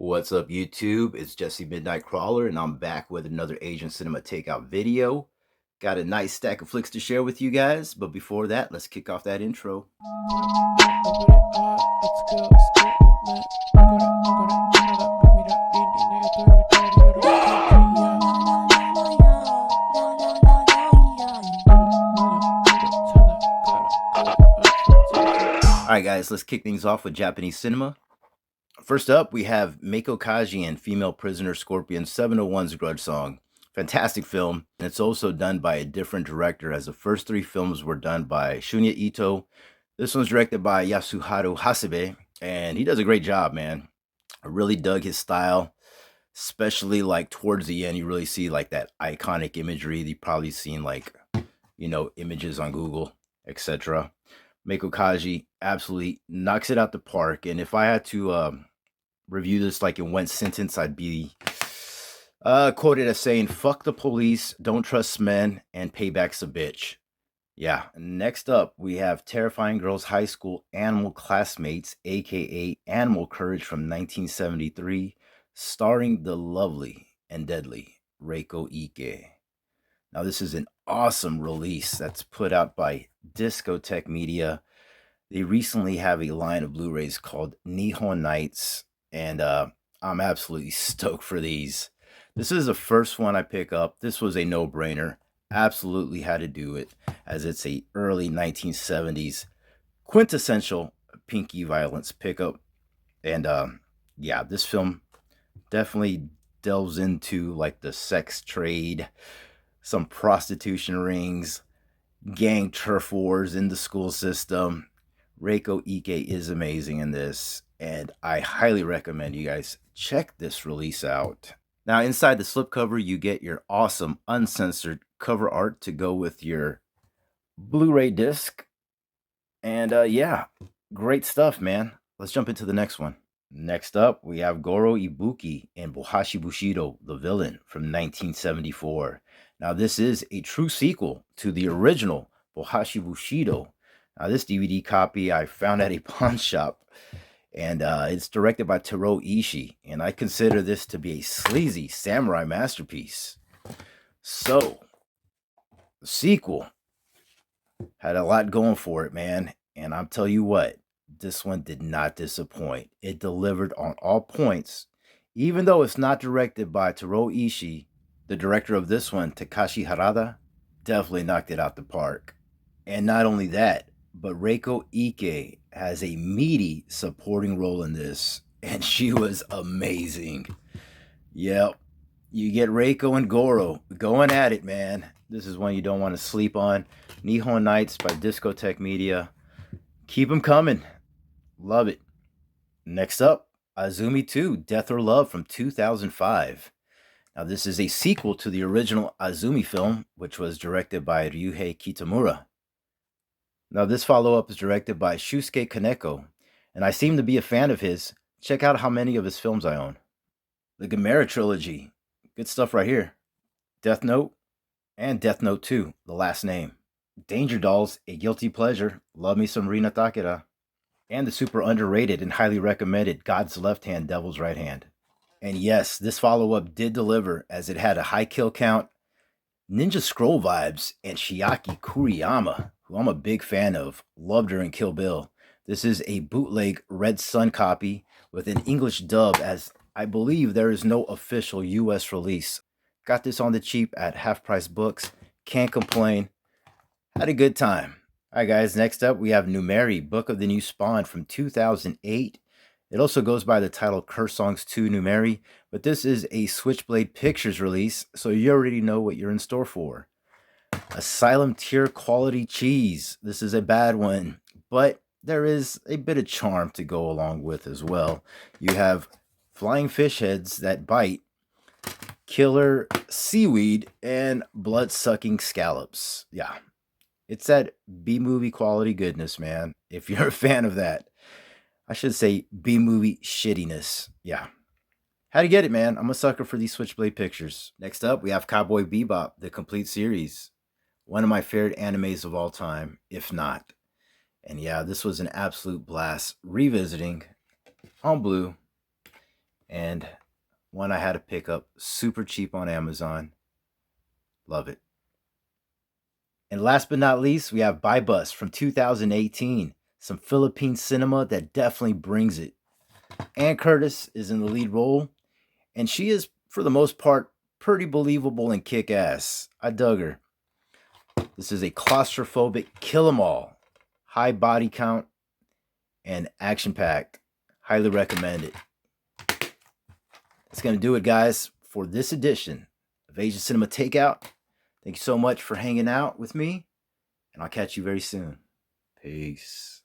What's up, YouTube? It's Jesse Midnitekrawlr, and I'm back with another Asian cinema takeout video. Got a nice stack of flicks to share with you guys, but before that, let's kick off that intro. Alright guys, let's kick things off with Japanese cinema. First up, we have Meiko Kaji and Female Prisoner Scorpion 701's Grudge Song. Fantastic film. It's also done by a different director, as the first three films were done by Shunya Ito. This one's directed by Yasuharu Hasebe, and he does a great job, man. I really dug his style, especially like towards the end. You really see like that iconic imagery. You've probably seen like, images on Google, etc. Meiko Kaji absolutely knocks it out the park. And if I had to review this like in one sentence, I'd be quoted as saying, "Fuck the police, don't trust men, and payback's a bitch." Yeah. Next up, we have Terrifying Girls High School Animal Classmates, aka Animal Courage from 1973, starring the lovely and deadly Reiko Ike. Now, this is an awesome release that's put out by Discotheque Media. They recently have a line of Blu-rays called Nihon Nights, and I'm absolutely stoked for these. This is the first one I pick up. This was a no-brainer. Absolutely had to do it, as it's a early 1970s quintessential Pinky Violence pickup. And yeah, this film definitely delves into like the sex trade, some prostitution rings, gang turf wars in the school system. Reiko Ike is amazing in this, and I highly recommend you guys check this release out. Now, inside the slipcover, you get your awesome uncensored cover art to go with your Blu-ray disc. And yeah, great stuff, man. Let's jump into the next one. Next up, we have Goro Ibuki and Bohachi Bushido, the villain, from 1974. Now, this is a true sequel to the original Bohachi Bushido. Now, this DVD copy I found at a pawn shop, and it's directed by Taro Ishii, and I consider this to be a sleazy samurai masterpiece. So, the sequel had a lot going for it, man, and I'll tell you what, this one did not disappoint. It delivered on all points. Even though it's not directed by Taro Ishii, the director of this one, Takashi Harada, definitely knocked it out the park. And not only that, but Reiko Ike has a meaty supporting role in this, and she was amazing. Yep, you get Reiko and Goro going at it, man. This is one you don't want to sleep on. Nihon Nights by Discotheque Media. Keep them coming. Love it. Next up, Azumi 2, Death or Love from 2005. Now, this is a sequel to the original Azumi film, which was directed by Ryuhei Kitamura. Now, this follow-up is directed by Shusuke Kaneko, and I seem to be a fan of his. Check out how many of his films I own. The Gamera trilogy. Good stuff right here. Death Note and Death Note 2, The Last Name. Danger Dolls, A Guilty Pleasure. Love me some Rina Takeda. And the super underrated and highly recommended God's Left Hand, Devil's Right Hand. And yes, this follow-up did deliver, as it had a high kill count, Ninja Scroll vibes, and Chiaki Kuriyama, who I'm a big fan of. Loved her in Kill Bill. This is a bootleg Red Sun copy with an English dub, as I believe there is no official US release. Got this on the cheap at Half Price Books. Can't complain. Had a good time. Alright guys, next up we have Nu-Meri, Book of the New Spawn from 2008. It also goes by the title Curse Songs 2 Nu-Meri, but this is a Switchblade Pictures release, so you already know what you're in store for. Asylum tier quality cheese. This is a bad one, but there is a bit of charm to go along with as well. You have flying fish heads that bite, killer seaweed, and blood-sucking scallops. Yeah, it's that B-movie quality goodness, man. If you're a fan of that. I should say B-movie shittiness. Yeah. How to get it, man. I'm a sucker for these Switchblade Pictures. Next up, we have Cowboy Bebop, the complete series. One of my favorite animes of all time, if not. And yeah, this was an absolute blast. Revisiting on Blue. and one I had to pick up super cheap on Amazon. Love it. And last but not least, we have By Bus from 2018. Some Philippine cinema that definitely brings it. Ann Curtis is in the lead role, and she is, for the most part, pretty believable and kick-ass. I dug her. This is a claustrophobic kill 'em all, high body count, and action-packed. Highly recommend it. That's going to do it, guys, for this edition of Asian Cinema Takeout. Thank you so much for hanging out with me, and I'll catch you very soon. Peace.